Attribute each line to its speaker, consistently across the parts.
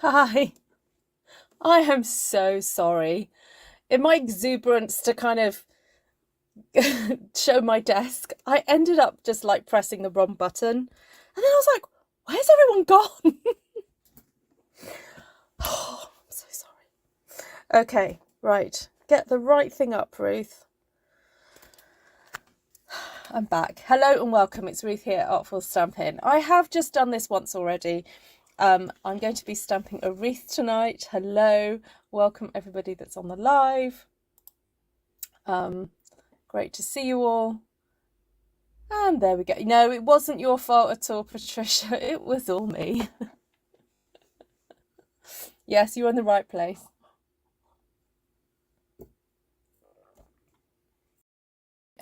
Speaker 1: Hi. I am so sorry. In my exuberance to kind of show my desk, I ended up just like pressing the wrong button. And then I was like, where's everyone gone? Oh, I'm so sorry. Okay, right. Get the right thing up, Ruth. I'm back. Hello and welcome. It's Ruth here at Artful Stampin. I have just done this once already. I'm going to be stamping a wreath tonight. Hello. Welcome everybody that's on the live. Great to see you all. And there we go. No, it wasn't your fault at all, Patricia. It was all me. Yes, you're in the right place.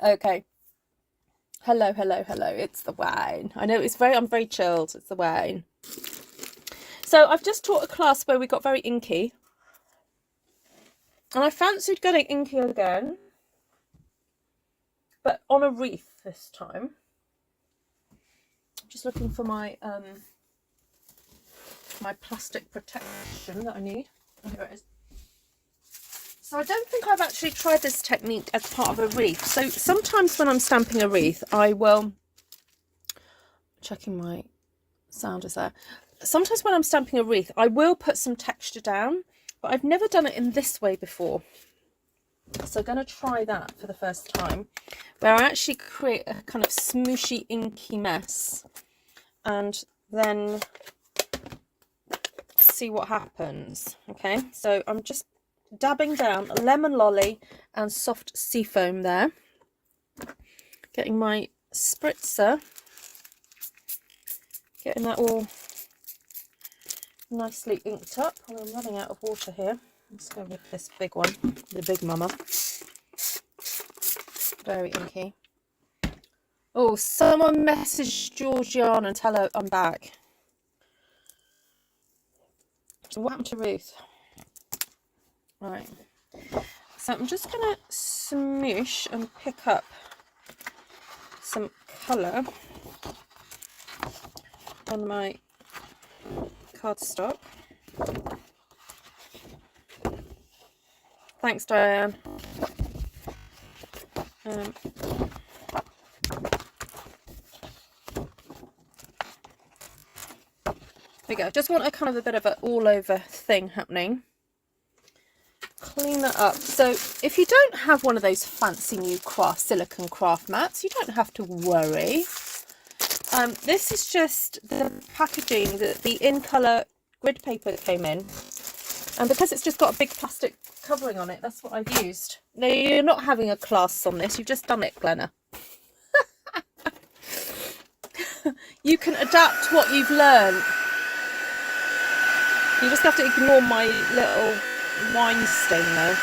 Speaker 1: Okay. Hello, hello, hello. It's the wine. I know I'm very chilled. It's the wine. So I've just taught a class where we got very inky. And I fancied getting inky again. But on a wreath this time. I'm just looking for my my plastic protection that I need. Oh, here it is. So I don't think I've actually tried this technique as part of a wreath. So sometimes when I'm stamping a wreath, I will, checking my sound is there. Sometimes when I'm stamping a wreath, I will put some texture down, but I've never done it in this way before. So I'm going to try that for the first time, where I actually create a kind of smooshy, inky mess and then see what happens. Okay, so I'm just dabbing down a lemon lolly and soft sea foam there, getting my spritzer, getting that all nicely inked up. I'm running out of water here. Let's go with this big one, the big mama. Very inky. Oh, someone messaged Georgiana and tell her I'm back. So what happened to Ruth? Right, so I'm just going to smoosh and pick up some colour on my cardstock. Thanks, Diane. There we go. Just want a kind of a bit of an all over thing happening. Clean that up. So if you don't have one of those fancy new silicone craft mats, you don't have to worry. This is just the packaging that the in colour grid paper that came in, and because it's just got a big plastic covering on it, that's what I've used. Now, you're not having a class on this, you've just done it, Glenna. You can adapt what you've learned. You just have to ignore my little wine stain though.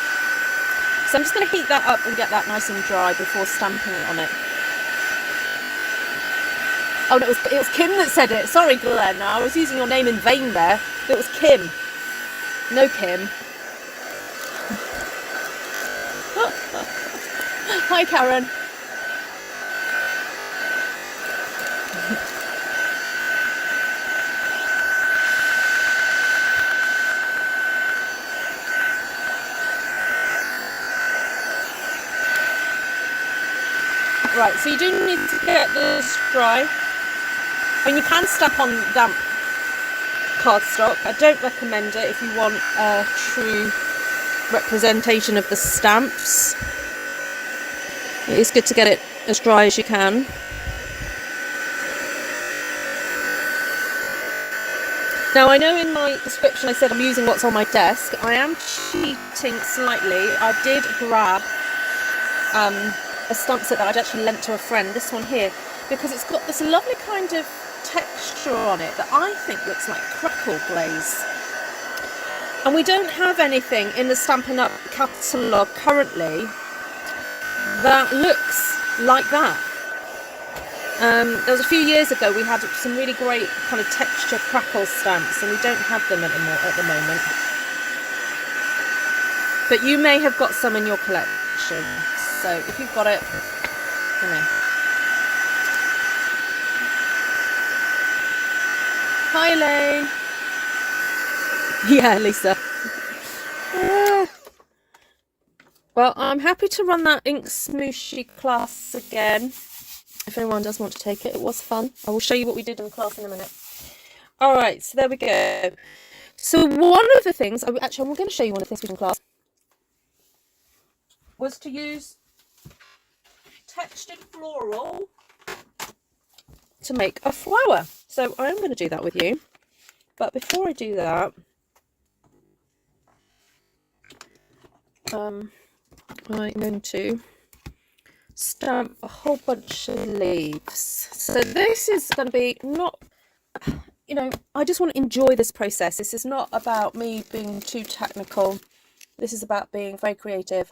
Speaker 1: So I'm just going to heat that up and get that nice and dry before stamping it on it. Oh no, it was Kim that said it. Sorry, Glenn. I was using your name in vain there. It was Kim. No Kim. Hi, Karen. Right, so you do need to get this dry. I mean, you can stamp on damp cardstock. I don't recommend it if you want a true representation of the stamps. It is good to get it as dry as you can. Now, I know in my description I said I'm using what's on my desk. I am cheating slightly. I did grab a stamp set that I'd actually lent to a friend, this one here, because it's got this lovely kind of texture on it that I think looks like crackle glaze. And we don't have anything in the Stampin' Up catalogue currently that looks like that. There was a few years ago we had some really great kind of texture crackle stamps, and we don't have them anymore at the moment. But you may have got some in your collection, so if you've got it, you know. Hi, Elaine. Yeah, Lisa. Well, I'm happy to run that ink smooshy class again. If anyone does want to take it, it was fun. I will show you what we did in class in a minute. All right, so there we go. So one of the things, actually, I'm going to show you one of the things we did in class, was to use textured floral to make a flower. So I'm going to do that with you. But before I do that, I'm going to stamp a whole bunch of leaves. So this is going to be not, you know, I just want to enjoy this process. This is not about me being too technical. This is about being very creative.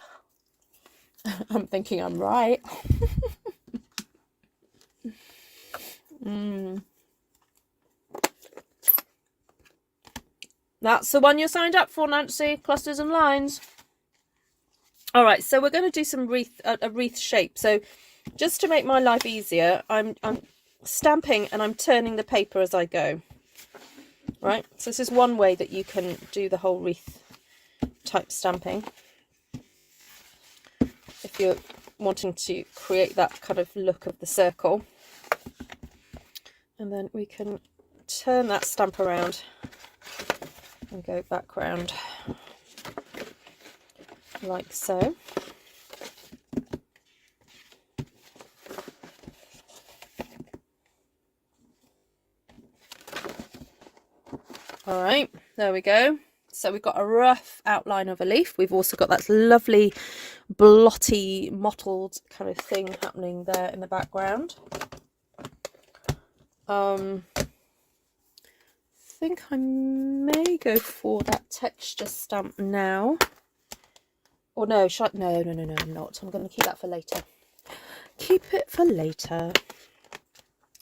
Speaker 1: I'm thinking I'm right. That's the one you signed up for, Nancy. Clusters and lines. All right, so we're going to do some wreath, a wreath shape. So just to make my life easier, I'm stamping and I'm turning the paper as I go. Right, so this is one way that you can do the whole wreath type stamping if you're wanting to create that kind of look of the circle. And then we can turn that stamp around and go back round like so. All right, there we go. So we've got a rough outline of a leaf. We've also got that lovely blotty mottled kind of thing happening there in the background. I think I may go for that texture stamp now. Or no, no, I'm not. I'm going to keep that for later. Keep it for later.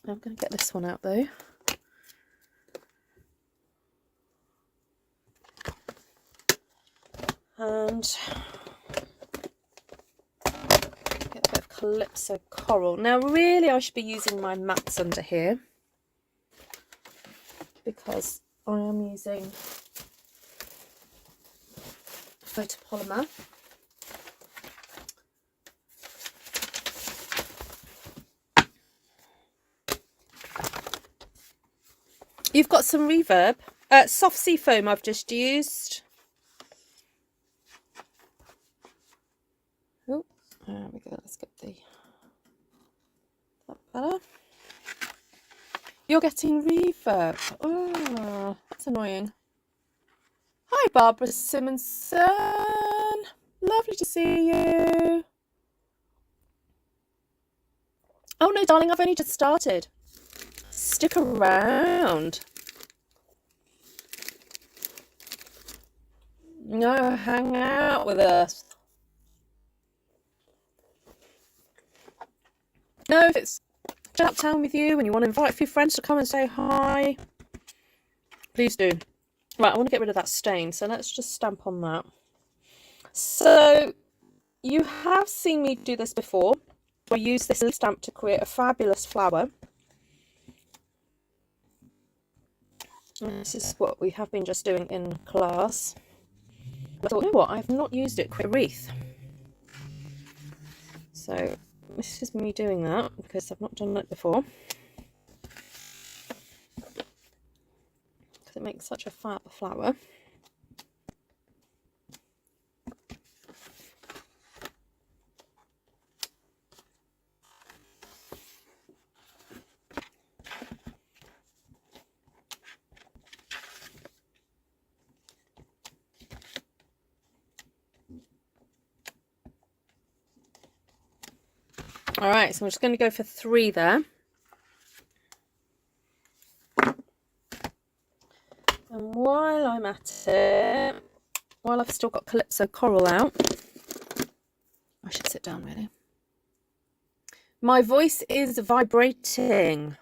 Speaker 1: I'm going to get this one out though. And get a bit of Calypso Coral. Now really I should be using my mats under here, because I am using photopolymer. You've got some reverb. Soft sea foam I've just used. Oh, there we go. Let's get that better. You're getting reverb. Oh, that's annoying. Hi, Barbara Simonson. Lovely to see you. Oh no, darling, I've only just started. Stick around. No, hang out with us. No, if it's chat time with you and you want to invite a few friends to come and say hi, please do. Right, I want to get rid of that stain, so let's just stamp on that. So you have seen me do this before. I use this stamp to create a fabulous flower. And this is what we have been just doing in class. I thought, you know what, I've not used it to create a wreath. So this is me doing that because I've not done it before. Because it makes such a fat flower. All right, so I'm just going to go for 3 there. And while I'm at it, while I've still got Calypso Coral out, I should sit down really. My voice is vibrating.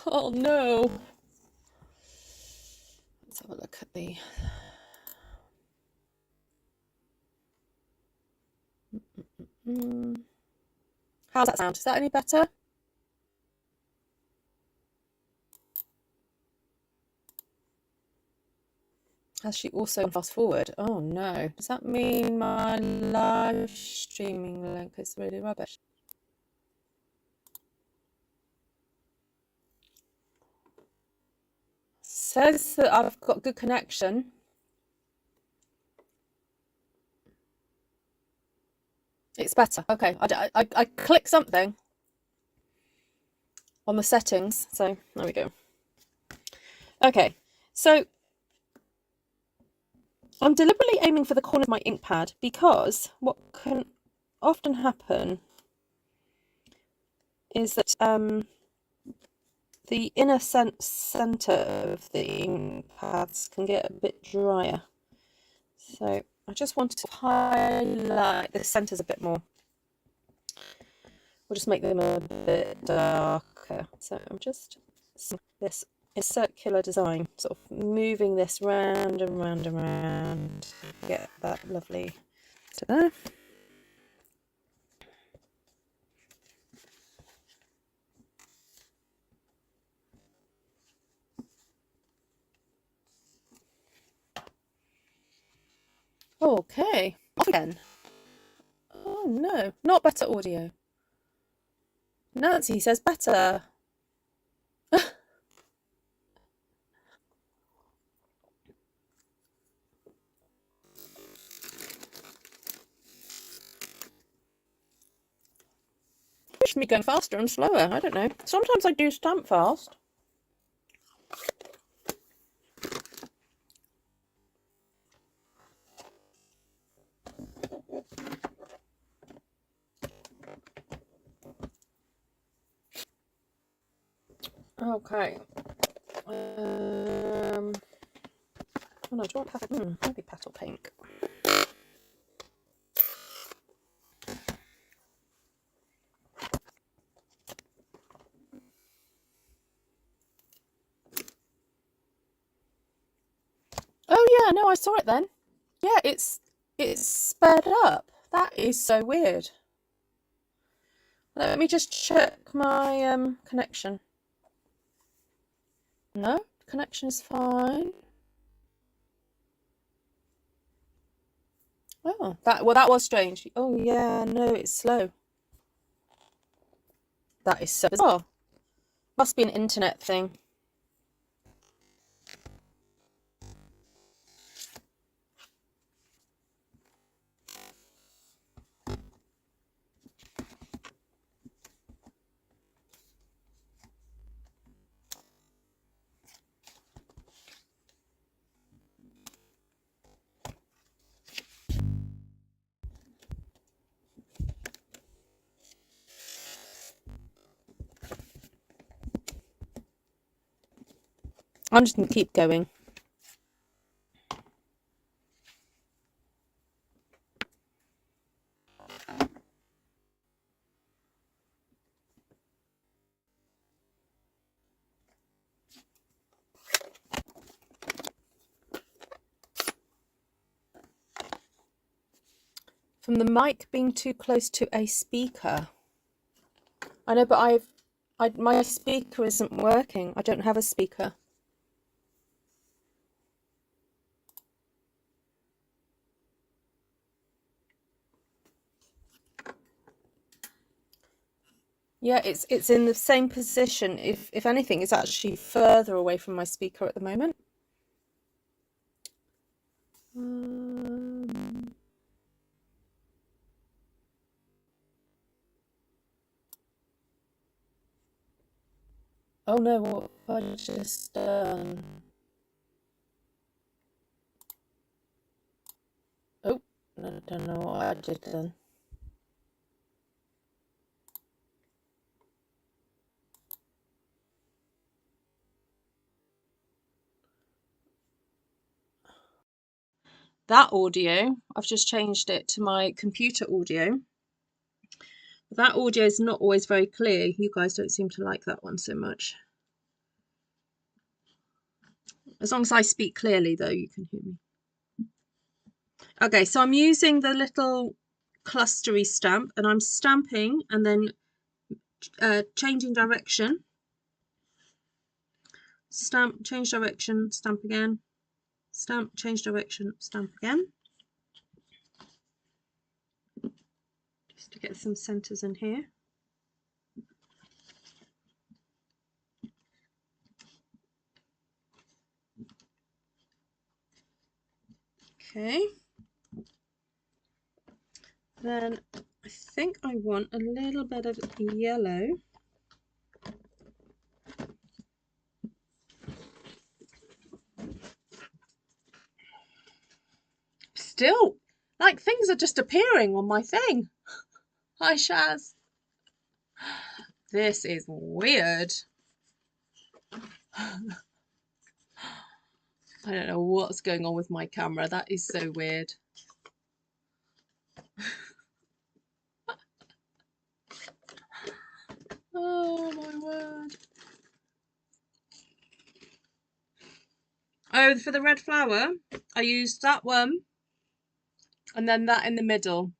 Speaker 1: Oh no. Let's have a look at the... How's that sound? Is that any better? Has she also fast forward? Oh no. Does that mean my live streaming link is really rubbish? Says that I've got good connection. It's better. Okay. I click something on the settings. So there we go. Okay. So I'm deliberately aiming for the corner of my ink pad because what can often happen is that the inner center of the ink pads can get a bit drier. So I just wanted to highlight the centers a bit more. We'll just make them a bit darker. So I'm just, this is circular design, sort of moving this round and round and round to get that lovely to there. Okay, off again. Oh no, not better audio. Nancy says better. It should be going faster and slower. I don't know. Sometimes I do stamp fast. Okay. Oh no, do I want petal? Maybe Petal Pink. Oh yeah, no, I saw it then. Yeah, it's sped up. That is so weird. Let me just check my connection. No, connection is fine. Oh, that was strange. Oh yeah, no, it's slow. That is so bizarre. Must be an internet thing. I'm just gonna keep going. From the mic being too close to a speaker. I know, but my speaker isn't working. I don't have a speaker. Yeah, it's in the same position. If anything, it's actually further away from my speaker at the moment. Oh no, what have I just done? Oh, I don't know what I did then. That audio, I've just changed it to my computer audio. That audio is not always very clear. You guys don't seem to like that one so much. As long as I speak clearly, though, you can hear me. Okay, so I'm using the little clustery stamp, and I'm stamping and then changing direction. Stamp, change direction, stamp again, stamp, change direction, stamp again. Just to get some centres in here. Okay. Then I think I want a little bit of yellow. Still, like, things are just appearing on my thing. Hi, Shaz. This is weird. I don't know what's going on with my camera. That is so weird. Oh my word. Oh, for the red flower, I used that one and then that in the middle.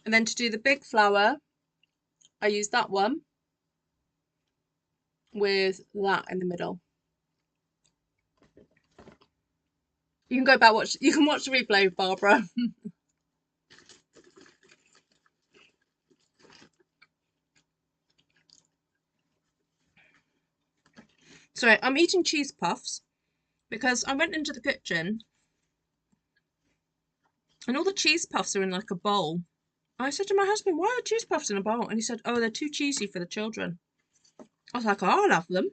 Speaker 1: And then to do the big flower, I used that one with that in the middle. You can go back, you can watch the replay, Barbara. Sorry, I'm eating cheese puffs because I went into the kitchen and all the cheese puffs are in like a bowl. I said to my husband, why are cheese puffs in a bowl? And he said, oh, they're too cheesy for the children. I was like, oh, I'll have them.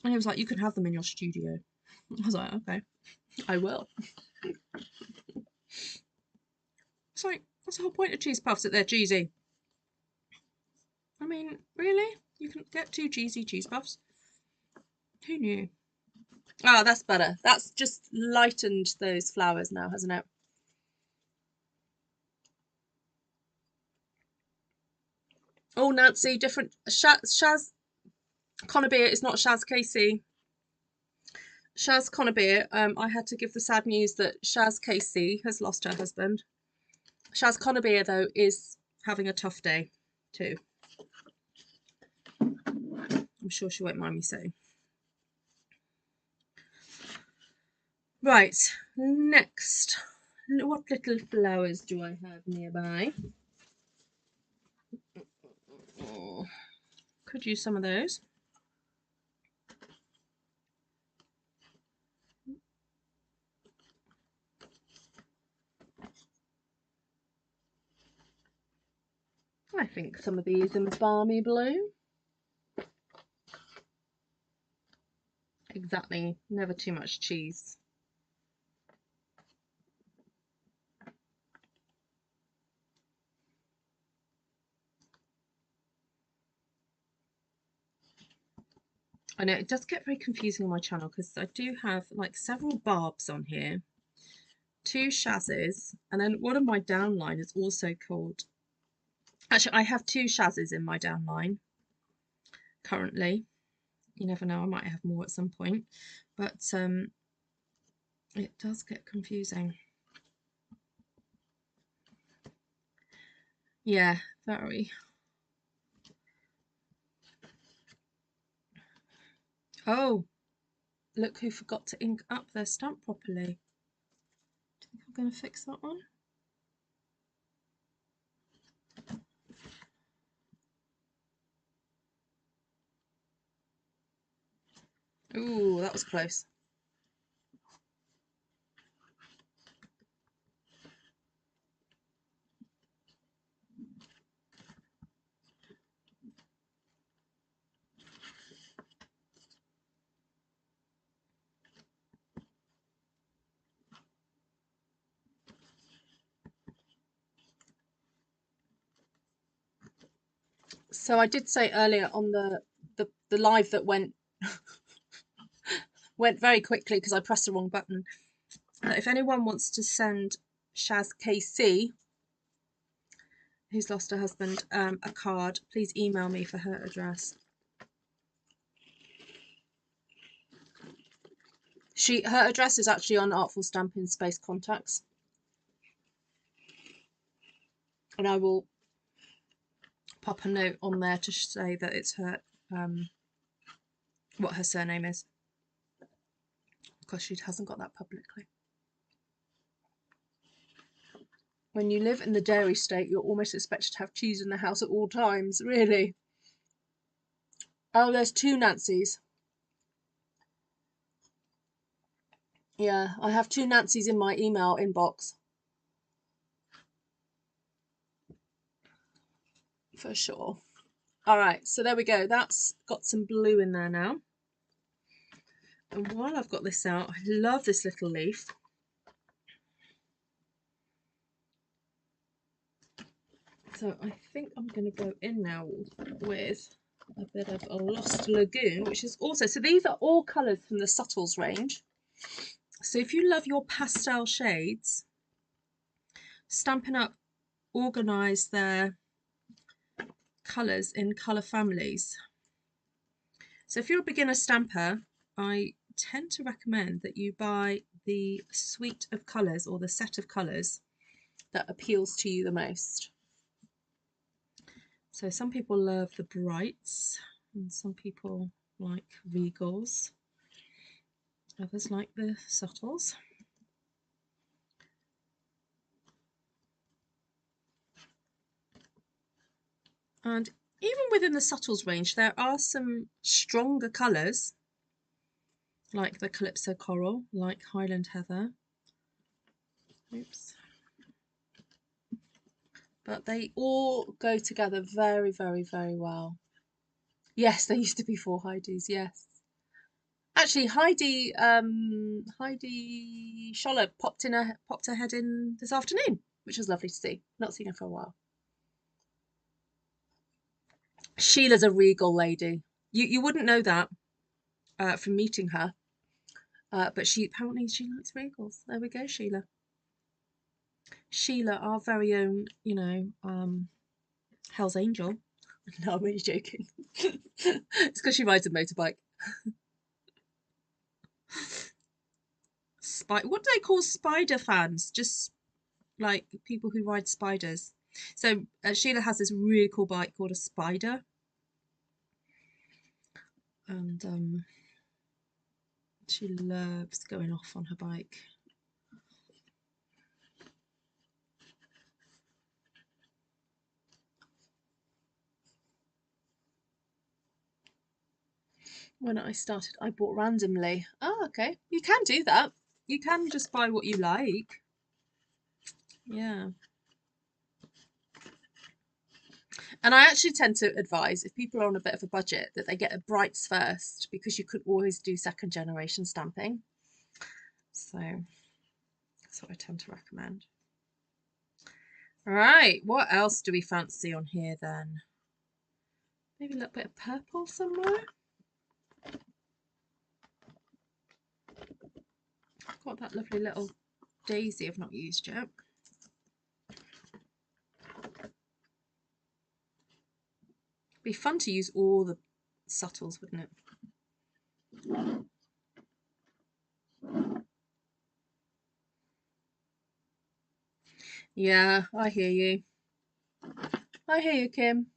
Speaker 1: And he was like, you can have them in your studio. I was like, okay, I will. It's like, that's the whole point of cheese puffs, that they're cheesy. I mean, really? You can get 2 cheesy cheese puffs? Who knew? Oh, that's better. That's just lightened those flowers now, hasn't it? Oh, Nancy, different. Shaz Connerbeer is not Shaz Casey. Shaz Connerbeer, I had to give the sad news that Shaz Casey has lost her husband. Shaz Connerbeer, though, is having a tough day too. I'm sure she won't mind me saying. Right, next. What little flowers do I have nearby? Oh, could use some of those. I think some of these in Balmy Blue. Exactly, never too much cheese. I know it does get very confusing on my channel because I do have like several barbs on here, 2 Shazes, and then one of my downline is also called, actually I have 2 Shazes in my downline currently. You never know, I might have more at some point, but it does get confusing. Yeah, very. Oh, look who forgot to ink up their stamp properly. Do you think I'm going to fix that one? Ooh, that was close. So I did say earlier on the live that went very quickly because I pressed the wrong button. If anyone wants to send Shaz KC, who's lost her husband, a card, please email me for her address. Her address is actually on Artful Stampin Space Contacts, and I will pop a note on there to say that it's her, what her surname is. Because she hasn't got that publicly. When you live in the dairy state, you're almost expected to have cheese in the house at all times, really. Oh, there's 2 Nancys. Yeah, I have 2 Nancys in my email inbox. For sure. All right, so there we go. That's got some blue in there now. And while I've got this out, I love this little leaf. So I think I'm going to go in now with a bit of a Lost Lagoon, which is also, so these are all colours from the Subtles range. So if you love your pastel shades, Stampin' Up organise their colours in colour families. So if you're a beginner stamper, I tend to recommend that you buy the suite of colours or the set of colours that appeals to you the most. So some people love the brights and some people like regals. Others like the subtles. And even within the subtles range, there are some stronger colours, like the Calypso Coral, like Highland Heather. Oops. But they all go together very, very, very well. Yes, there used to be 4 Heidis, yes. Actually, Heidi Scholler popped her head in this afternoon, which was lovely to see. Not seen her for a while. Sheila's a regal lady. You wouldn't know that from meeting her, but apparently she likes regals. There we go, Sheila. Sheila, our very own, you know, Hell's Angel. No, I'm only joking. It's because she rides a motorbike. What do they call spider fans? Just like people who ride spiders. So Sheila has this really cool bike called a Spider, and she loves going off on her bike. When I started, I bought randomly. Oh, okay. You can do that. You can just buy what you like. Yeah. And I actually tend to advise, if people are on a bit of a budget, that they get a brights first, because you could always do 2nd generation stamping. So that's what I tend to recommend. Right, what else do we fancy on here then? Maybe a little bit of purple somewhere. I've got that lovely little daisy I've not used yet. Be fun to use all the subtles, wouldn't it? Yeah, I hear you. I hear you, Kim.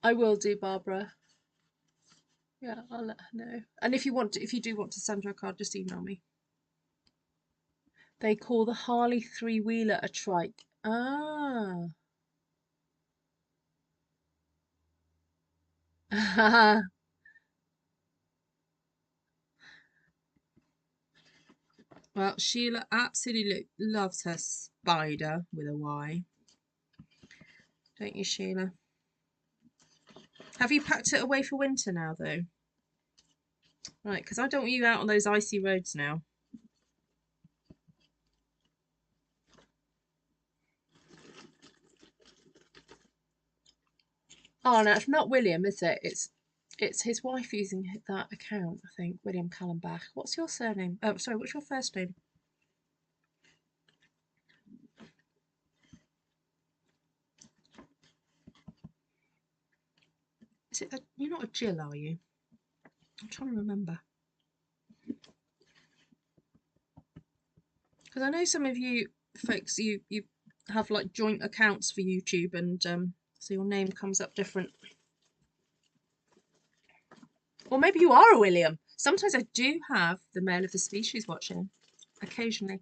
Speaker 1: I will do, Barbara. Yeah, I'll let her know. And if you do want to send her a card, just email me. They call the Harley 3-wheeler a trike. Ah. Well, Sheila absolutely loves her spider with a Y. Don't you, Sheila? Have you packed it away for winter now, though? Right, because I don't want you out on those icy roads now. Oh no, it's not William, is it? It's his wife using that account, I think. William Callenbach. What's your surname? Oh, sorry, what's your first name? Is it you're not a Jill, are you? I'm trying to remember. Because I know some of you folks, you have like joint accounts for YouTube, and so your name comes up different. Or maybe you are a William. Sometimes I do have the male of the species watching, occasionally.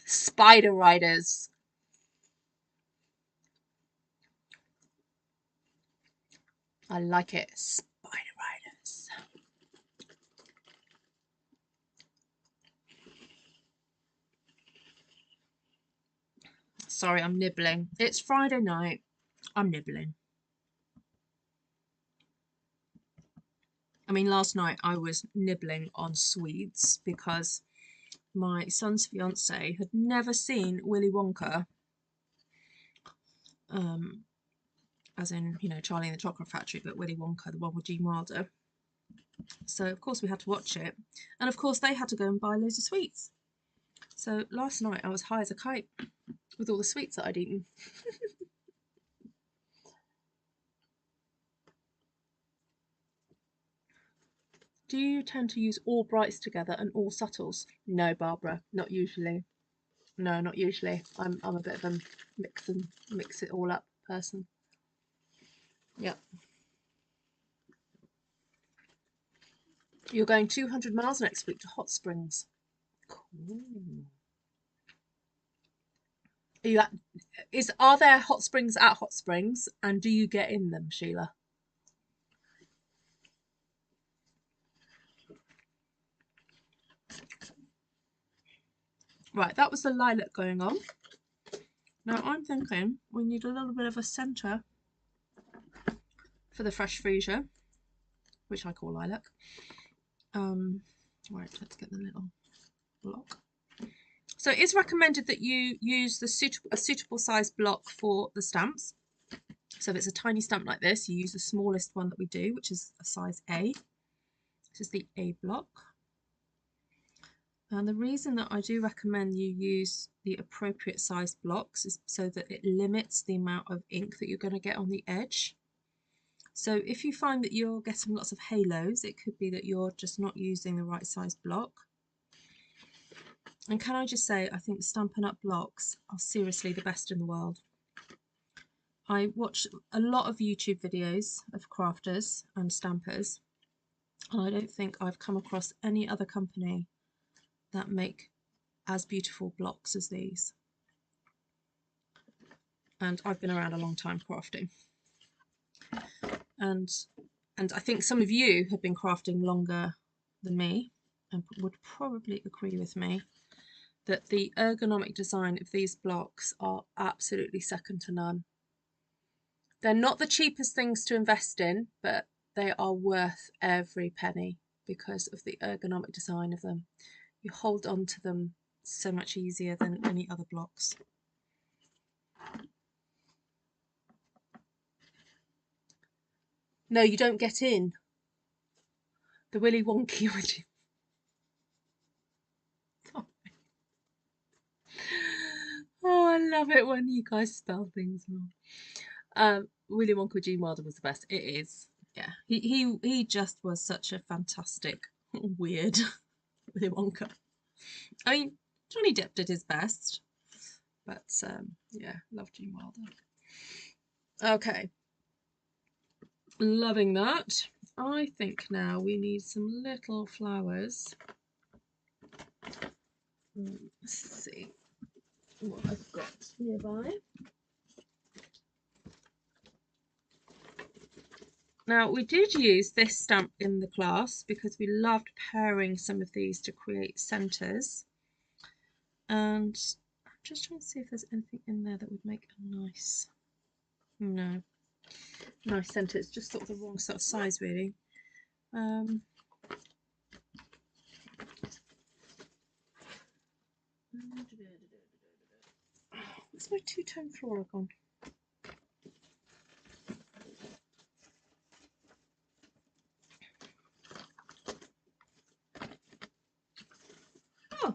Speaker 1: Spider riders. I like it. Spider riders. Sorry, I'm nibbling. It's Friday night. I'm nibbling. I mean, last night I was nibbling on sweets because my son's fiance had never seen Willy Wonka. As in, you know, Charlie and the Chocolate Factory, but Willy Wonka, the one with Gene Wilder. So, of course, we had to watch it. And, of course, they had to go and buy loads of sweets. So, last night I was high as a kite with all the sweets that I'd eaten. Do you tend to use all brights together and all subtles? No, Barbara, not usually. No, not usually. I'm a bit of a mix it all up person. Yep. You're going 200 miles next week to Hot Springs. Cool. Are there hot springs at Hot Springs, and do you get in them, Sheila? Right, that was the lilac going on. Now I'm thinking we need a little bit of a centre for the fresh Freesia, which I call lilac. Right, let's get the little block. So it is recommended that you use a suitable size block for the stamps. So if it's a tiny stamp like this, you use the smallest one that we do, which is a size A. This is the A block. And the reason that I do recommend you use the appropriate size blocks is so that it limits the amount of ink that you're going to get on the edge. So if you find that you're getting lots of halos, it could be that you're just not using the right size block. And can I just say, I think Stampin' Up blocks are seriously the best in the world. I watch a lot of YouTube videos of crafters and stampers, and I don't think I've come across any other company that make as beautiful blocks as these. And I've been around a long time crafting. And I think some of you have been crafting longer than me and would probably agree with me that the ergonomic design of these blocks are absolutely second to none. They're not the cheapest things to invest in, but they are worth every penny because of the ergonomic design of them. You hold on to them so much easier than any other blocks. No, you don't get in. The Willy Wonky would you? Oh, I love it when you guys spell things wrong. Willy Wonka Gene Wilder was the best. It is. Yeah. He just was such a fantastic, weird Willy Wonka. I mean, Johnny Depp did his best. But yeah, love Gene Wilder. Okay. Loving that. I think now we need some little flowers. Let's see what I've got nearby. Now, we did use this stamp in the class because we loved pairing some of these to create centres. And I'm just trying to see if there's anything in there that would make a nice, no, nice centre. It's just sort of the wrong sort of size, really. Where's my two-tone Flora gone? Oh,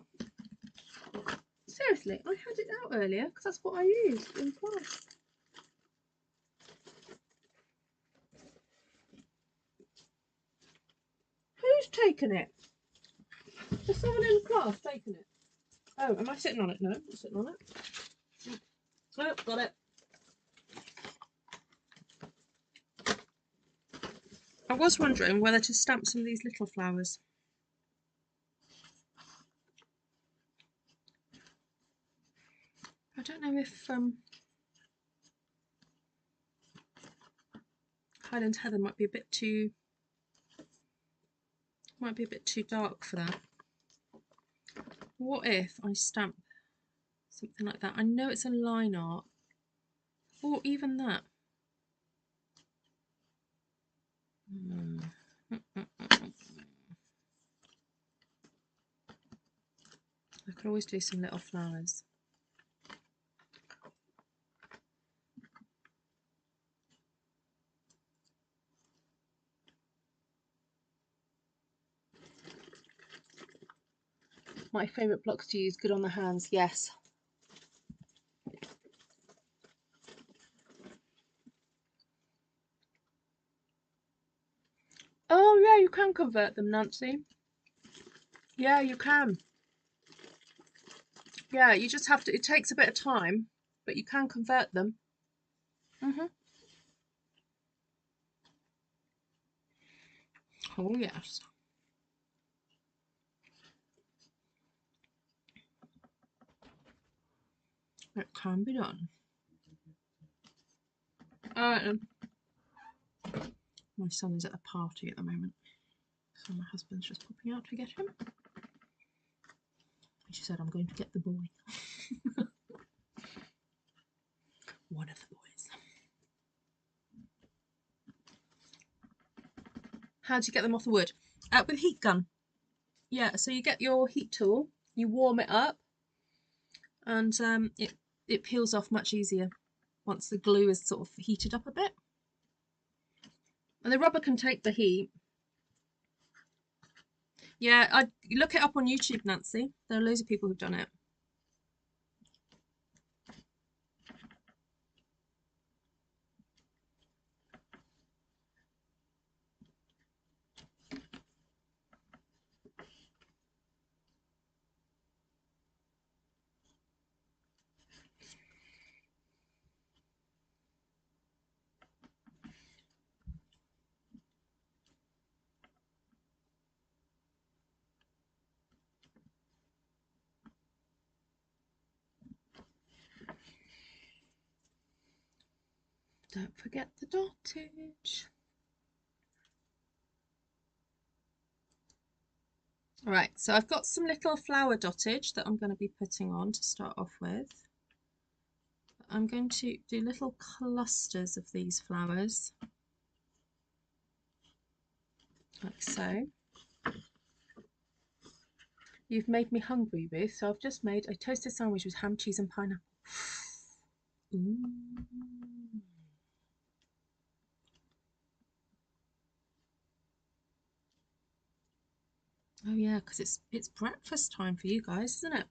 Speaker 1: seriously, I had it out earlier because that's what I used in class. Who's taken it? There's someone in class taken it. Oh, am I sitting on it? No, I'm not sitting on it. Oh, got it. I was wondering whether to stamp some of these little flowers. I don't know if Highland Heather might be a bit too dark for that. What if I stamp something like that? I know it's a line art, or even that. I could always do some little flowers. My favourite blocks to use, good on the hands, yes. Oh yeah, you can convert them, Nancy. Yeah, you can. Yeah, you just have to, it takes a bit of time, but you can convert them. Oh yes. It can be done. Alright then. My son is at a party at the moment, so my husband's just popping out to get him. She said, I'm going to get the boy. One of the boys. How do you get them off the wood? With heat gun. Yeah, so you get your heat tool, you warm it up, and it peels off much easier once the glue is sort of heated up a bit. And the rubber can take the heat. Yeah, I look it up on YouTube, Nancy. There are loads of people who've done it. Don't forget the dottage. Alright, so I've got some little flower dottage that I'm going to be putting on to start off with. I'm going to do little clusters of these flowers, like so. You've made me hungry, Ruth, so I've just made a toasted sandwich with ham, cheese and pineapple. Ooh. Oh yeah, because it's breakfast time for you guys, isn't it?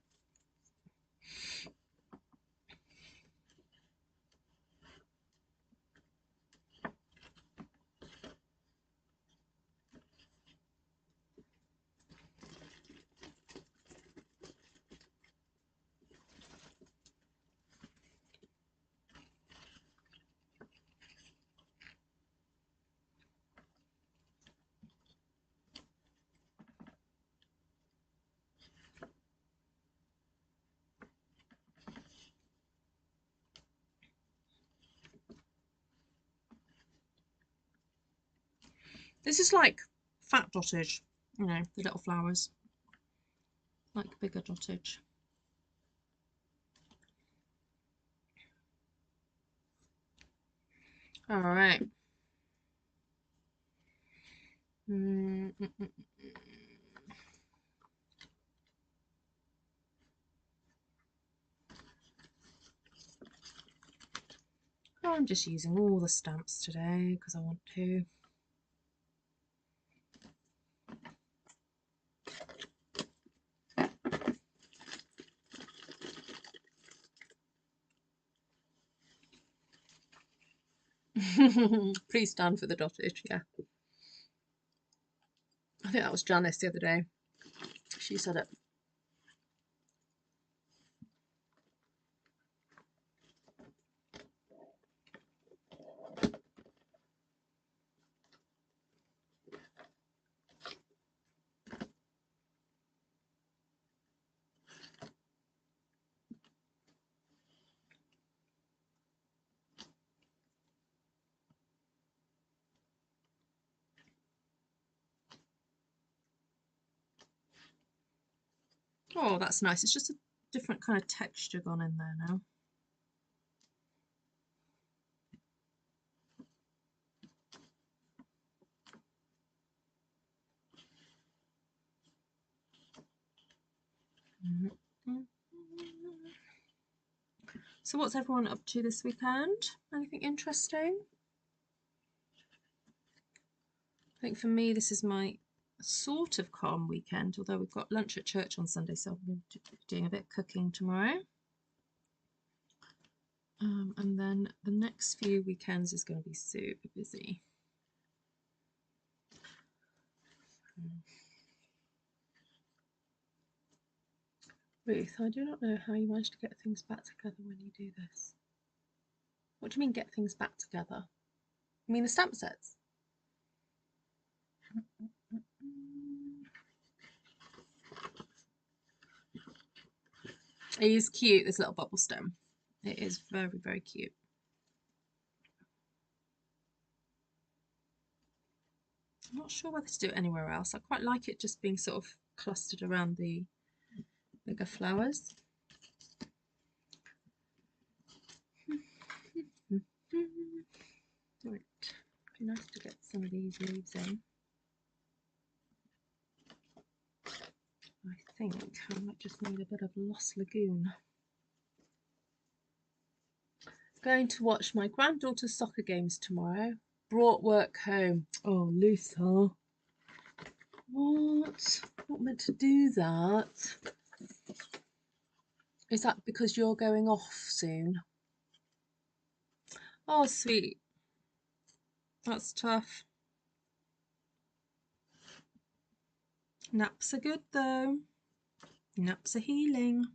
Speaker 1: This is like fat dottage, you know, the little flowers, like bigger dottage. All right. I'm just using all the stamps today because I want to. Please stand for the dottage, yeah. I think that was Janice the other day. She said it. Oh, that's nice. It's just a different kind of texture gone in there now. So what's everyone up to this weekend? Anything interesting? I think for me this is my sort of calm weekend, although we've got lunch at church on Sunday, so I'm going to be doing a bit of cooking tomorrow. And then the next few weekends is going to be super busy. Ruth, I do not know how you manage to get things back together when you do this. What do you mean get things back together? You mean the stamp sets? It is cute, this little bubble stem. It is very, very cute. I'm not sure whether to do it anywhere else. I quite like it just being sort of clustered around the bigger flowers. Right, be nice to get some of these leaves in. I think I might just need a bit of Lost Lagoon. Going to watch my granddaughter's soccer games tomorrow. Brought work home. Oh, Luther. What? Not meant to do that. Is that because you're going off soon? Oh, sweet. That's tough. Naps are good though. Naps are healing.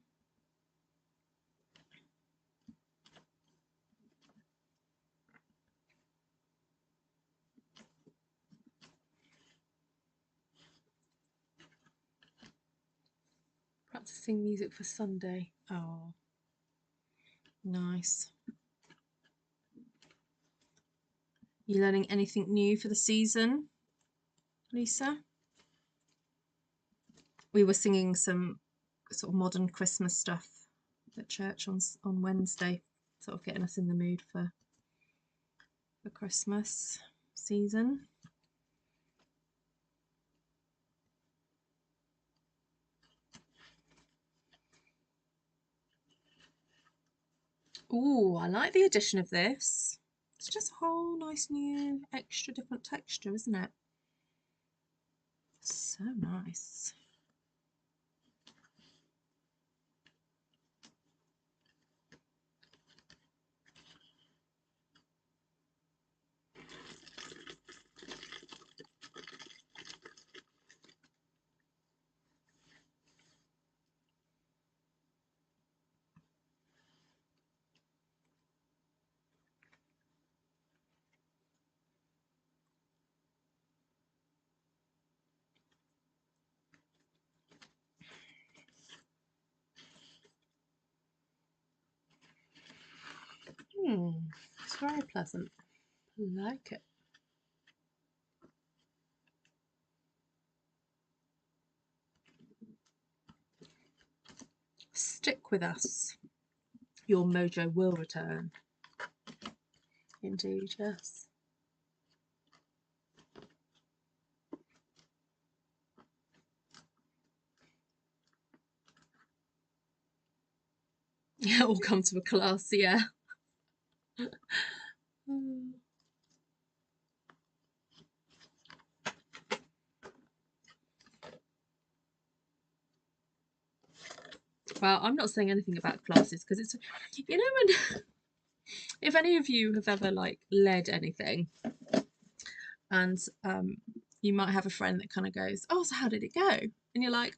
Speaker 1: Practicing music for Sunday. Oh, nice. You learning anything new for the season, Lisa? We were singing some sort of modern Christmas stuff at church on Wednesday, sort of getting us in the mood for the Christmas season. Ooh, I like the addition of this. It's just a whole nice new extra different texture, isn't it? So nice. It's very pleasant. I like it. Stick with us. Your mojo will return. Indeed, yes. Yeah, all come to a class, yeah. Well, I'm not saying anything about classes because it's, you know, when if any of you have ever like led anything and you might have a friend that kind of goes, oh, so how did it go? And you're like,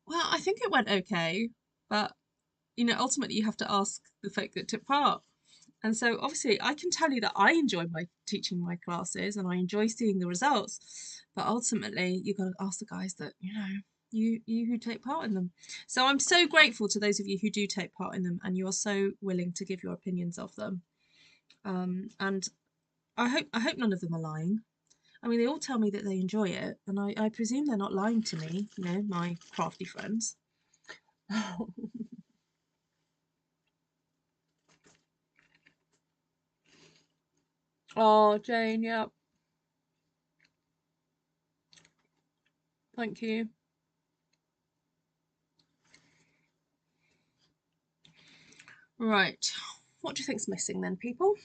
Speaker 1: well, I think it went okay, but you know, ultimately you have to ask the folk that took part. And so obviously I can tell you that I enjoy teaching my classes and I enjoy seeing the results, but ultimately you've got to ask the guys that, you know, you who take part in them. So I'm so grateful to those of you who do take part in them and you are so willing to give your opinions of them. And I hope none of them are lying. I mean, they all tell me that they enjoy it, and I presume they're not lying to me, you know, my crafty friends. Oh, Jane, yeah. Thank you. Right. What do you think's missing then, people?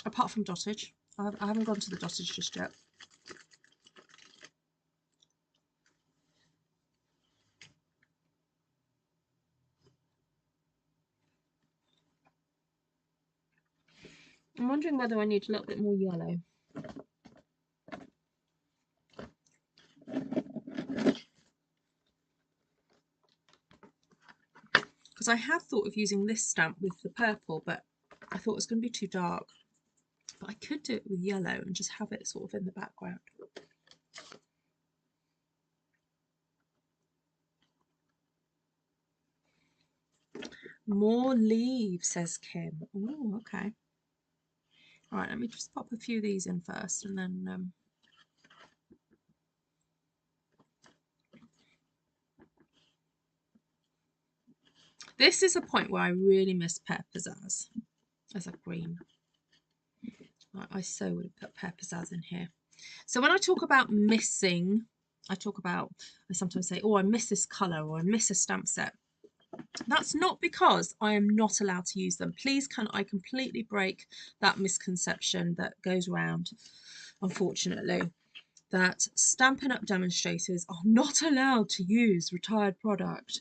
Speaker 1: Apart from dottage. I haven't gone to the dottage just yet. I'm wondering whether I need a little bit more yellow. Because I have thought of using this stamp with the purple, but I thought it was going to be too dark. But I could do it with yellow and just have it sort of in the background. More leaves, says Kim. Oh, okay. All right, let me just pop a few of these in first and then... This is a point where I really miss Pear Pizzazz as a green. I so would have put Pear Pizzazz in here. So when I talk about missing, I sometimes say, oh, I miss this colour or I miss a stamp set. That's not because I am not allowed to use them. Please, can I completely break that misconception that goes around, unfortunately, that Stampin' Up! Demonstrators are not allowed to use retired product.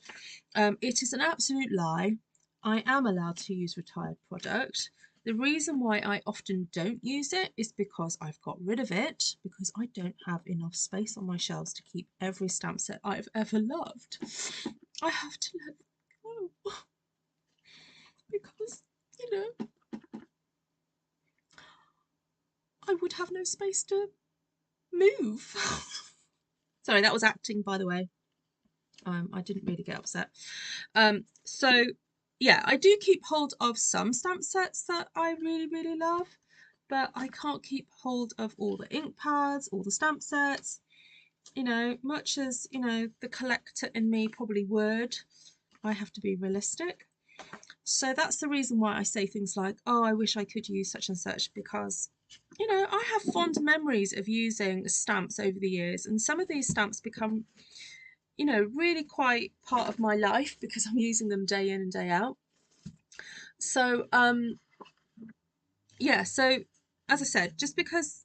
Speaker 1: It is an absolute lie. I am allowed to use retired product. The reason why I often don't use it is because I've got rid of it, because I don't have enough space on my shelves to keep every stamp set I've ever loved. I have to let them go because, you know, I would have no space to move. Sorry, that was acting, by the way. I didn't really get upset. So yeah, I do keep hold of some stamp sets that I really, really love, but I can't keep hold of all the ink pads, all the stamp sets, you know, much as, you know, the collector in me probably would. I have to be realistic. So that's the reason why I say things like, oh, I wish I could use such and such, because, you know, I have fond memories of using stamps over the years, and some of these stamps become, you know, really quite part of my life because I'm using them day in and day out. So yeah, so as I said, just because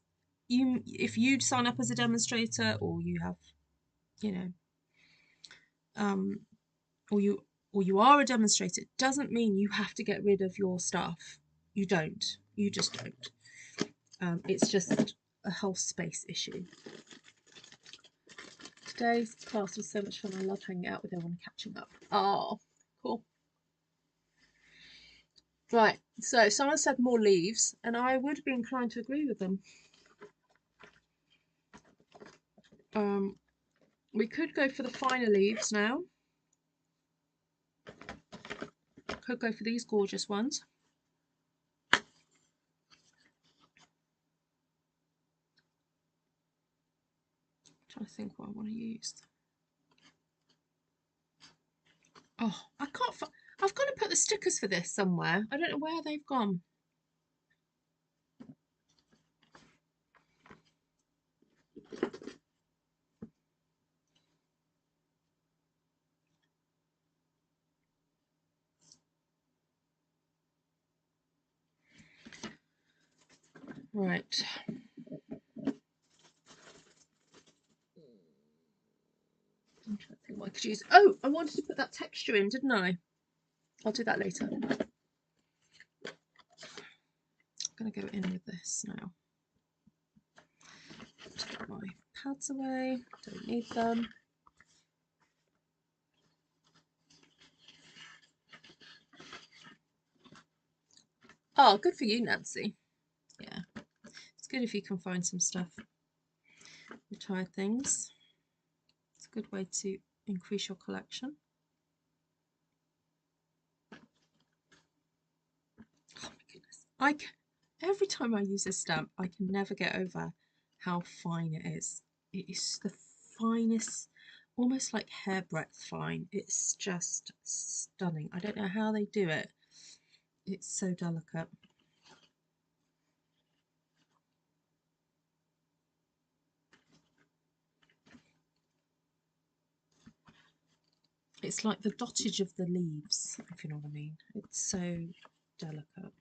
Speaker 1: if you sign up as a demonstrator, or you have, you know, or you are a demonstrator, it doesn't mean you have to get rid of your stuff. You don't. You just don't. It's just a whole space issue. Today's class was so much fun. I love hanging out with everyone and catching up. Oh, cool. Right, so someone said more leaves, and I would be inclined to agree with them. We could go for the finer leaves now. Could go for these gorgeous ones. I'm trying to think what I want to use. Oh, I can't find... I've got to put the stickers for this somewhere. I don't know where they've gone. Right. I'm trying to think what I could use. Oh, I wanted to put that texture in, didn't I? I'll do that later. I'm going to go in with this now. Take my pads away. Don't need them. Oh, good for you, Nancy. Yeah, it's good if you can find some stuff. Retired things. It's a good way to increase your collection. Oh my goodness. Every time I use this stamp, I can never get over how fine it is. It is the finest, almost like hairbreadth fine. It's just stunning. I don't know how they do it. It's so delicate. It's like the dottage of the leaves, if you know what I mean. It's so delicate.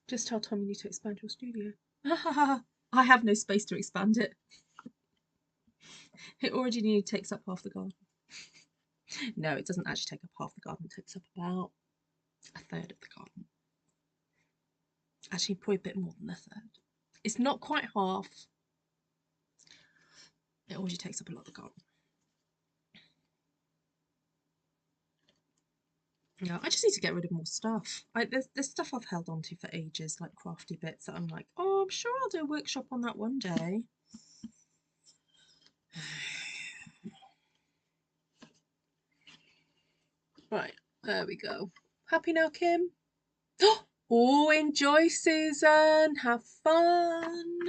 Speaker 1: Just tell Tom you need to expand your studio. I have no space to expand it. It already takes up half the garden. No, it doesn't actually take up half the garden. It takes up about a third of the garden. Actually, probably a bit more than a third. It's not quite half. It already takes up a lot of the garden. Yeah, I just need to get rid of more stuff. There's stuff I've held on to for ages, like crafty bits that I'm like, oh, I'm sure I'll do a workshop on that one day. Right, there we go. Happy now, Kim? Oh, enjoy, Susan. Have fun.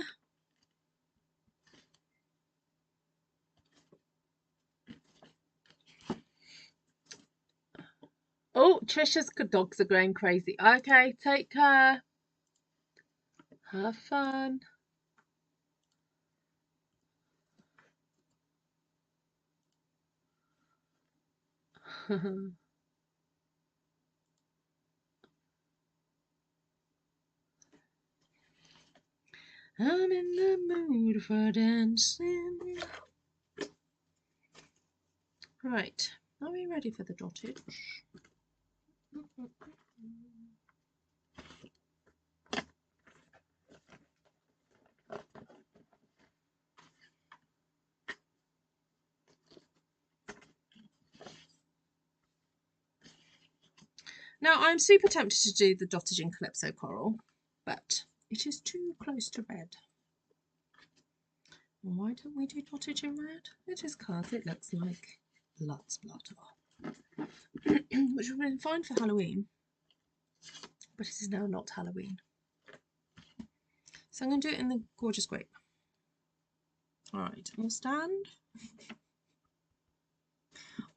Speaker 1: Oh, Trisha's dogs are going crazy. Okay, take care. Have fun. I'm in the mood for dancing. Right, are we ready for the dottage? Now, I'm super tempted to do the dottage in Calypso Coral, but it is too close to red. Why don't we do dottage in red? It is because it looks like lots of blood, which would have been fine for Halloween, but it is now not Halloween. So I'm going to do it in the Gorgeous Grape. All right, we'll stand.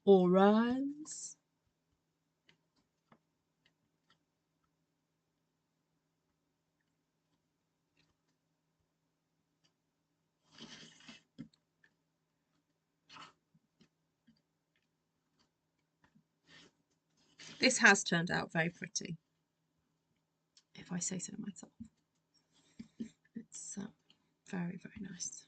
Speaker 1: All rise. This has turned out very pretty, if I say so myself. It's very, very nice.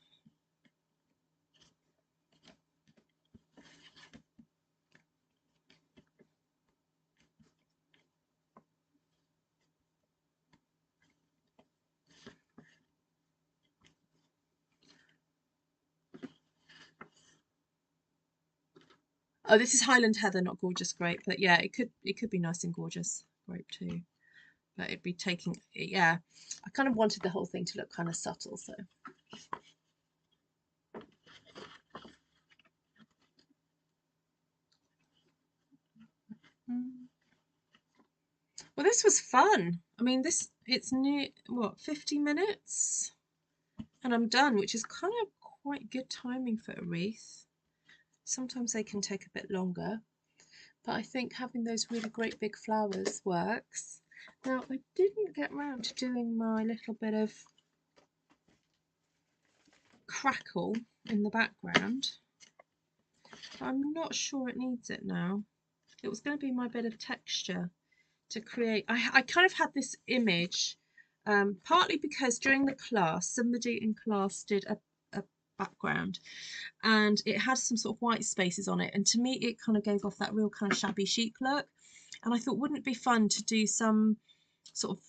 Speaker 1: Oh, this is Highland Heather, not Gorgeous Grape, but yeah, it could be nice and Gorgeous Grape too. But it'd be taking, yeah, I kind of wanted the whole thing to look kind of subtle, so. Well, this was fun. I mean, it's near, what, 50 minutes? And I'm done, which is kind of quite good timing for a wreath. Sometimes they can take a bit longer, but I think having those really great big flowers works. Now, I didn't get round to doing my little bit of crackle in the background. I'm not sure it needs it now. It was going to be my bit of texture to create. I kind of had this image, partly because during the class, somebody in class did a background and it had some sort of white spaces on it, and to me it kind of gave off that real kind of shabby chic look, and I thought, wouldn't it be fun to do some sort of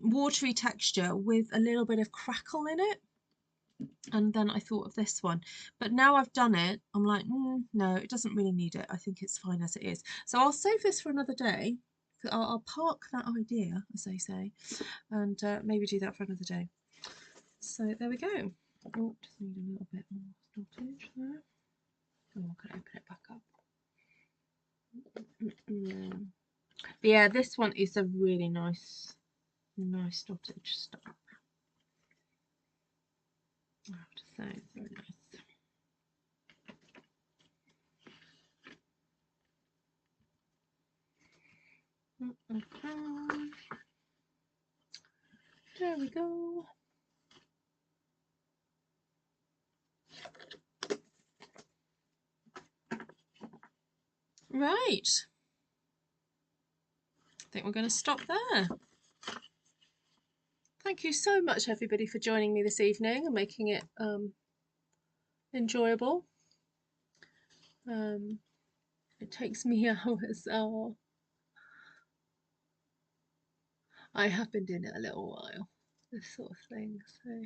Speaker 1: watery texture with a little bit of crackle in it? And then I thought of this one, but now I've done it, I'm like, no, it doesn't really need it. I think it's fine as it is. So I'll save this for another day
Speaker 2: I'll park that idea, as they say, and maybe do that for another day. So there we go. Oh, just need a little bit more dottage there. Oh, I'm going to open it back up. But yeah, this one is a really nice dottage stamp. I have to say, it's very nice. There we go. Right. I think we're going to stop there. Thank you so much, everybody, for joining me this evening and making it enjoyable. It takes me hours. Oh, I have been doing it a little while, this sort of thing, so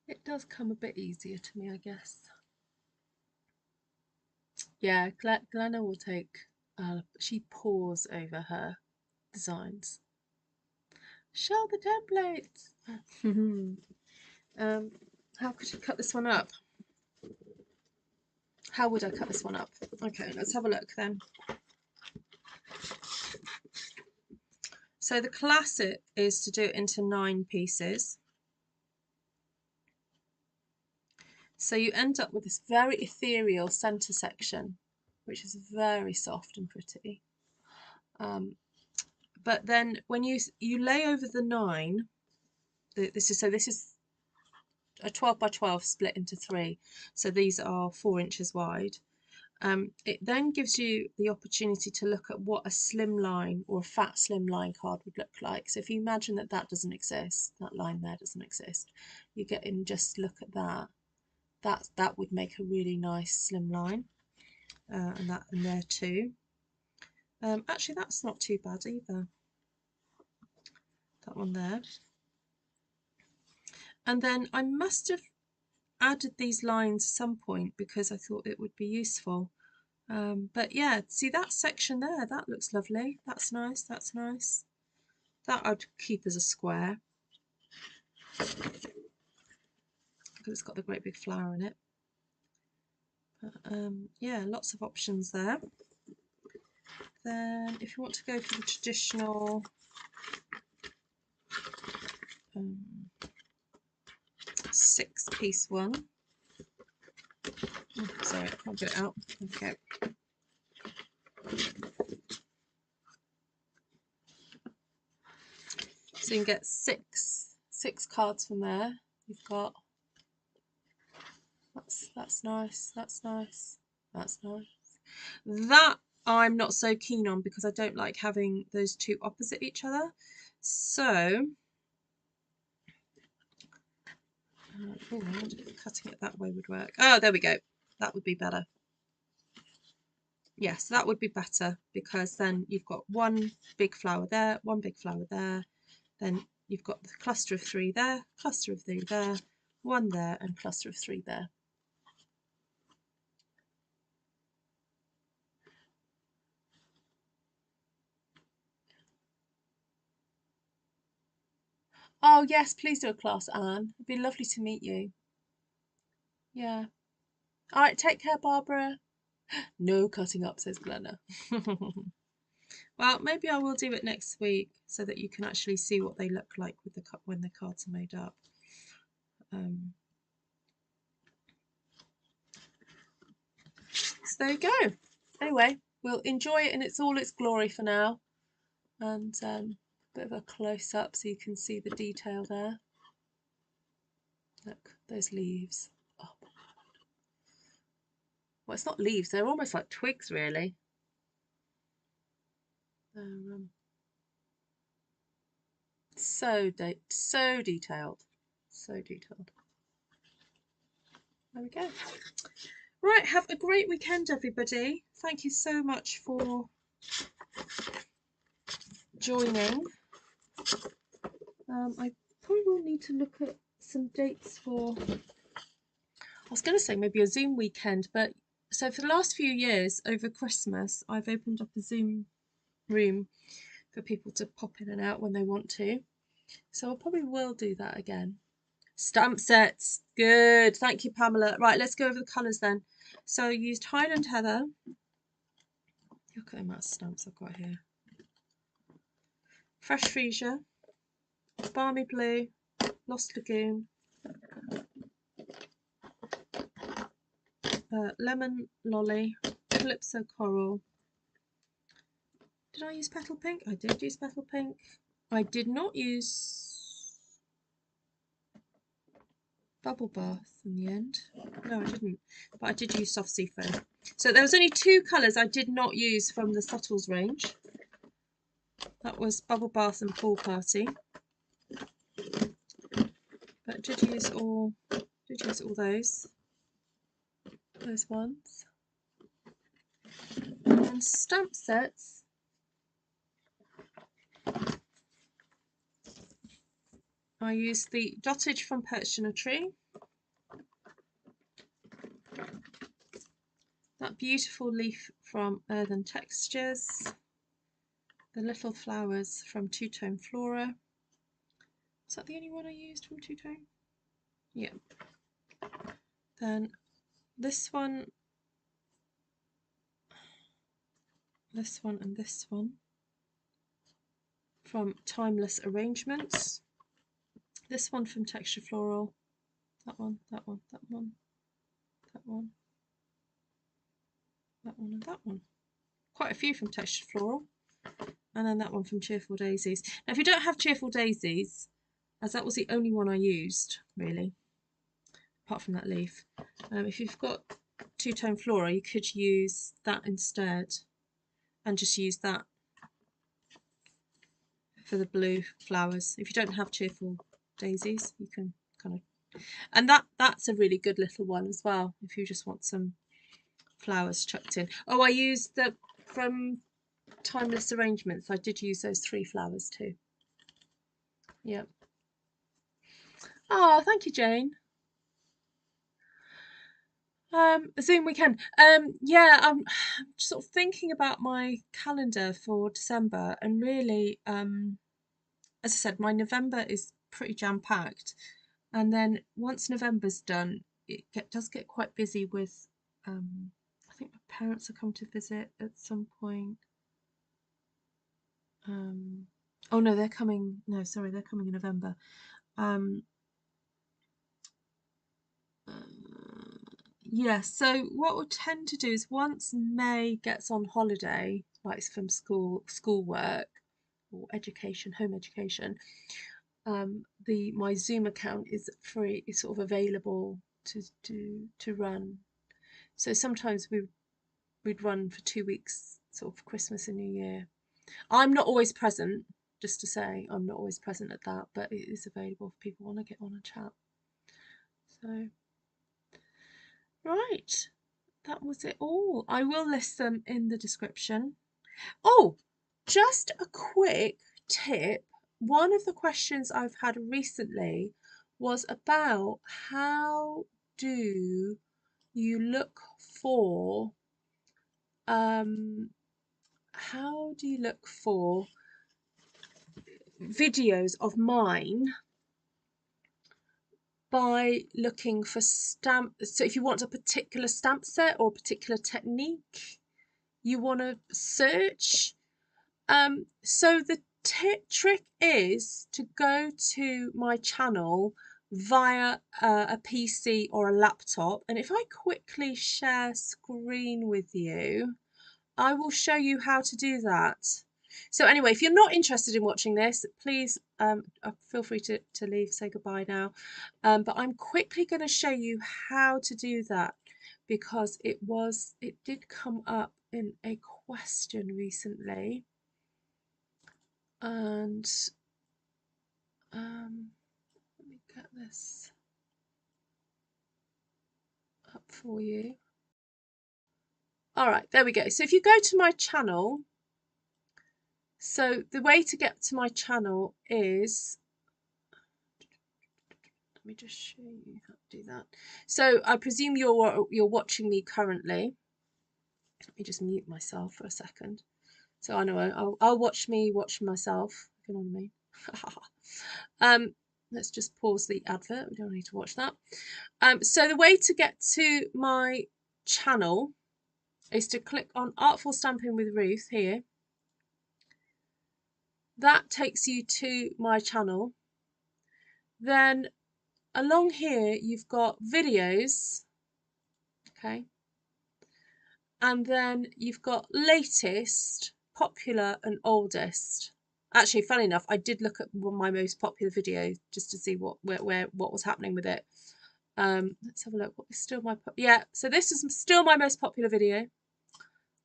Speaker 2: it does come a bit easier to me, I guess. Yeah, Glenna will take, she pores over her designs. Show the templates! How could you cut this one up? How would I cut this one up? Okay, let's have a look then. So the classic is to do it into 9 pieces. So you end up with this very ethereal centre section, which is very soft and pretty. But then when you lay over the 9, this is a 12 by 12 split into 3. So these are 4 inches wide. It then gives you the opportunity to look at what a slimline or a fat slimline card would look like. So if you imagine that that doesn't exist, that line there doesn't exist, you get in, just look at that. That would make a really nice slim line, and that in there too. Actually, that's not too bad either. That one there. And then I must have added these lines at some point because I thought it would be useful. But yeah, see that section there, that looks lovely. That's nice, that's nice. That I'd keep as a square because it's got the great big flower in it. But, yeah, lots of options there. Then if you want to go for the traditional 6-piece one. Oh, sorry, I can't get it out. Okay. So you can get six cards from there. You've got that's nice, that's nice, that's nice. That I'm not so keen on because I don't like having those two opposite each other. So I wonder if cutting it that way would work. Oh, there we go. That would be better. Yes, that would be better because then you've got one big flower there, one big flower there. Then you've got the cluster of 3 there, cluster of 3 there, 1 there, and cluster of 3 there. Oh yes, please do a class, Anne. It'd be lovely to meet you. Yeah. All right, take care, Barbara. No cutting up, says Glenna. Well, maybe I will do it next week so that you can actually see what they look like with the when the cards are made up. So there you go. Anyway, we'll enjoy it in all its glory for now, and a bit of a close up so you can see the detail there. Look, those leaves. Oh. Well, it's not leaves; they're almost like twigs, really. So detailed, so detailed. There we go. Right, have a great weekend, everybody. Thank you so much for joining. I probably will need to look at some dates for, I was going to say maybe a Zoom weekend, but so for the last few years over Christmas, I've opened up a Zoom room for people to pop in and out when they want to. So I probably will do that again. Stamp sets, good. Thank you, Pamela. Right, let's go over the colours then. So I used Highland Heather. Look at the amount of stamps I've got here. Fresh Freesia, Balmy Blue, Lost Lagoon, Lemon Lolly, Calypso Coral. Did I use Petal Pink? I did use Petal Pink. I did not use Bubble Bath in the end. No, I didn't. But I did use Soft Sea Foam. So there was only 2 colours I did not use from the Subtles range. That was Bubble Bath and Pool Party. But I did use all those ones. And stamp sets. I used the Dotage from Perched in a Tree. That beautiful leaf from Earthen Textures. The little flowers from Two Tone Flora. Is that the only one I used from Two Tone? Yeah. Then this one, and this one from Timeless Arrangements. This one from Textured Floral. That one, that one, that one, that one, that one, and that one. Quite a few from Textured Floral. And then that one from Cheerful Daisies. Now, if you don't have Cheerful Daisies, as that was the only one I used, really, apart from that leaf. If you've got Two Tone Flora, you could use that instead and just use that for the blue flowers. If you don't have Cheerful Daisies, you can kind of... And that's a really good little one as well, if you just want some flowers chucked in. Oh, I used the... from Timeless Arrangements, I did use those 3 flowers too. Yep. Oh, thank you, Jane. Zoom weekend. Yeah, I'm sort of thinking about my calendar for December, and really, as I said, my November is pretty jam-packed, and then once November's done, it does get quite busy with, I think my parents are coming to visit at some point. Oh no, they're coming. No, sorry, they're coming in November. Yeah, so what we'll tend to do is once May gets on holiday, like from schoolwork or education, home education, my Zoom account is free, is sort of available to run. So sometimes we'd run for 2 weeks, sort of Christmas and New Year. I'm not always present, just to say, I'm not always present at that, but it is available if people want to get on and chat. So, right, that was it all. I will list them in the description. Oh, just a quick tip. One of the questions I've had recently was about how do you look for videos of mine by looking for stamp. So if you want a particular stamp set or a particular technique you want to search, so the trick is to go to my channel via a PC or a laptop, and if I quickly share screen with you, I will show you how to do that. So anyway, if you're not interested in watching this, please feel free to leave, say goodbye now. But I'm quickly going to show you how to do that, because it did come up in a question recently. And let me get this up for you. All right, there we go. So if you go to my channel, so the way to get to my channel is, let me just show you how to do that. So I presume you're watching me currently. Let me just mute myself for a second. So I know I'll watch myself, if you know what I mean. Let's just pause the advert. We don't need to watch that. So the way to get to my channel is to click on Artful Stampin with Ruth here. That takes you to my channel. Then along here you've got videos, okay, and then you've got latest, popular and oldest. Actually, funny enough, I did look at my most popular video just to see what was happening with it. Let's have a look. What is still my so this is still my most popular video,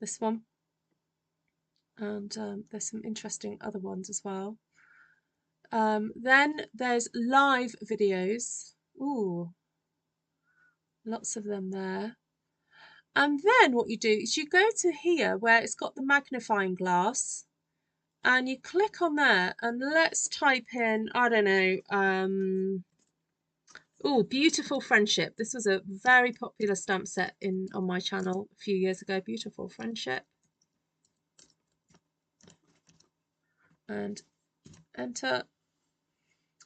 Speaker 2: this one, and there's some interesting other ones as well. Then there's live videos. Ooh, lots of them there. And then what you do is you go to here where it's got the magnifying glass, and you click on there, and let's type in, I don't know, oh, Beautiful Friendship. This was a very popular stamp set on my channel a few years ago. Beautiful Friendship. And enter.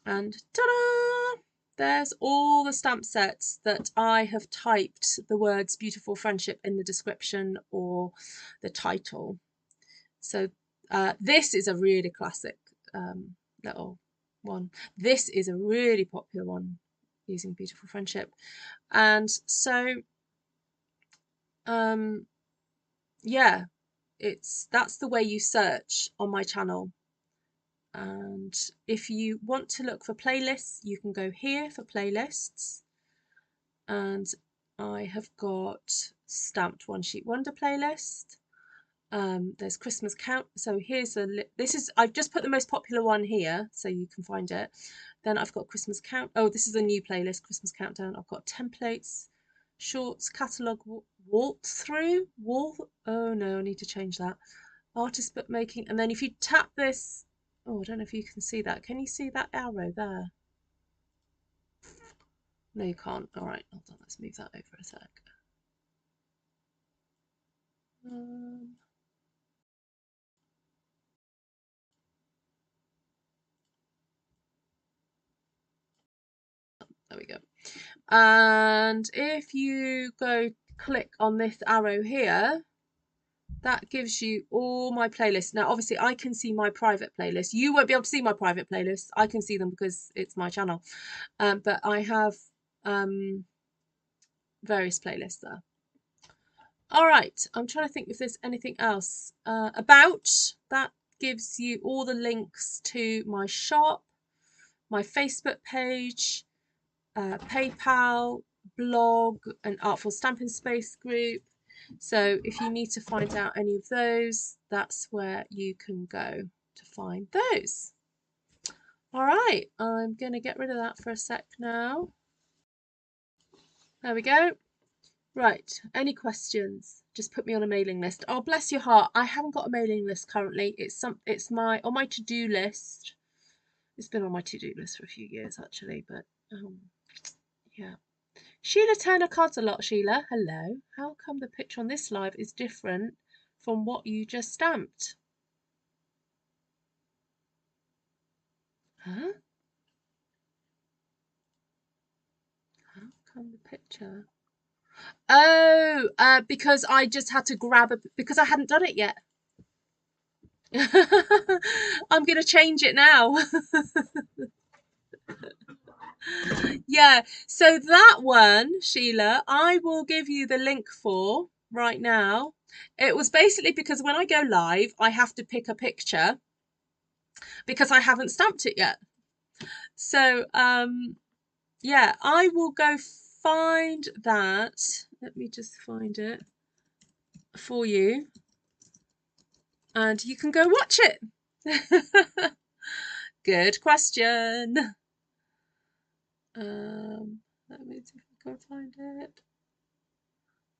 Speaker 2: And ta-da! There's all the stamp sets that I have typed the words Beautiful Friendship in the description or the title. So this is a really classic little one. This is a really popular one using Beautiful Friendship. And so yeah, that's the way you search on my channel. And if you want to look for playlists, you can go here for playlists, and I have got Stamped One Sheet Wonder playlist. There's Christmas Count. So here's I've just put the most popular one here so you can find it. Then I've got Christmas Count. Oh, this is a new playlist, Christmas Countdown. I've got templates, shorts, catalogue, walkthrough. Oh no, I need to change that. Artist bookmaking. And then if you tap this, oh, I don't know if you can see that. Can you see that arrow there? No, you can't. All right, hold on. Let's move that over a sec. There we go. And if you go click on this arrow here, that gives you all my playlists. Now, obviously, I can see my private playlist. You won't be able to see my private playlists. I can see them because it's my channel. But I have various playlists there. All right, I'm trying to think if there's anything else. About, that gives you all the links to my shop, my Facebook page, PayPal, blog, an Artful Stampin Space group. So if you need to find out any of those, that's where you can go to find those. All right, I'm going to get rid of that for a sec now. There we go. Right, any questions? Just put me on a mailing list. Oh, bless your heart, I haven't got a mailing list currently. It's on my to-do list. It's been on my to-do list for a few years actually, but yeah. Sheila Turner cards a lot. Sheila, hello. How come the picture on this live is different from what you just stamped? Huh? How come the picture? Oh, because I just had to grab because I hadn't done it yet. I'm going to change it now. Yeah, so that one, Sheila, I will give you the link for right now. It was basically because when I go live, I have to pick a picture because I haven't stamped it yet. So, yeah, I will go find that. Let me just find it for you. And you can go watch it. Good question. Let me see if I can find it.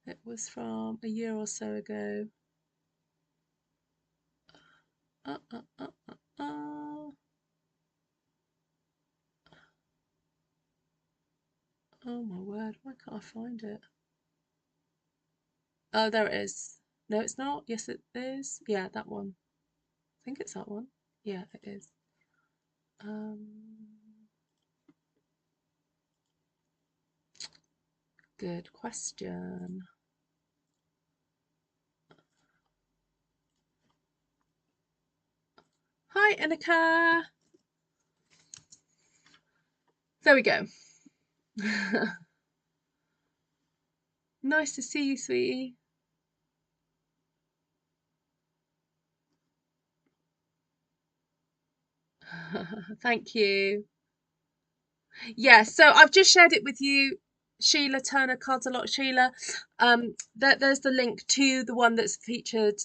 Speaker 2: It was from a year or so ago. Oh my word, why can't I find it? Oh, there it is. No, it's not. Yes, it is. Yeah, that one. I think it's that one. Yeah, it is. Good question. Hi, Annika. There we go. Nice to see you, sweetie. Thank you. Yeah, so I've just shared it with you, Sheila Turner, Cards a Lot Sheila. There's the link to the one that's featured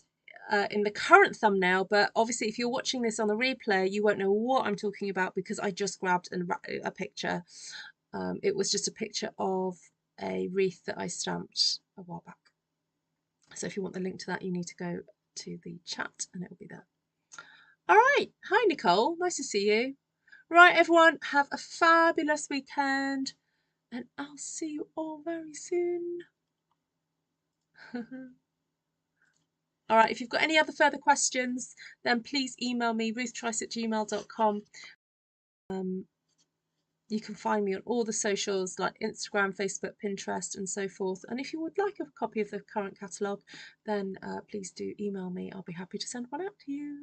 Speaker 2: in the current thumbnail, but obviously if you're watching this on the replay, you won't know what I'm talking about because I just grabbed a picture. It was just a picture of a wreath that I stamped a while back. So if you want the link to that, you need to go to the chat and it will be there. All right. Hi, Nicole. Nice to see you. Right, everyone, have a fabulous weekend and I'll see you all very soon. All right, if you've got any other further questions, then please email me, ruthtrice@gmail.com. You can find me on all the socials like Instagram, Facebook, Pinterest, and so forth. And if you would like a copy of the current catalogue, then please do email me. I'll be happy to send one out to you.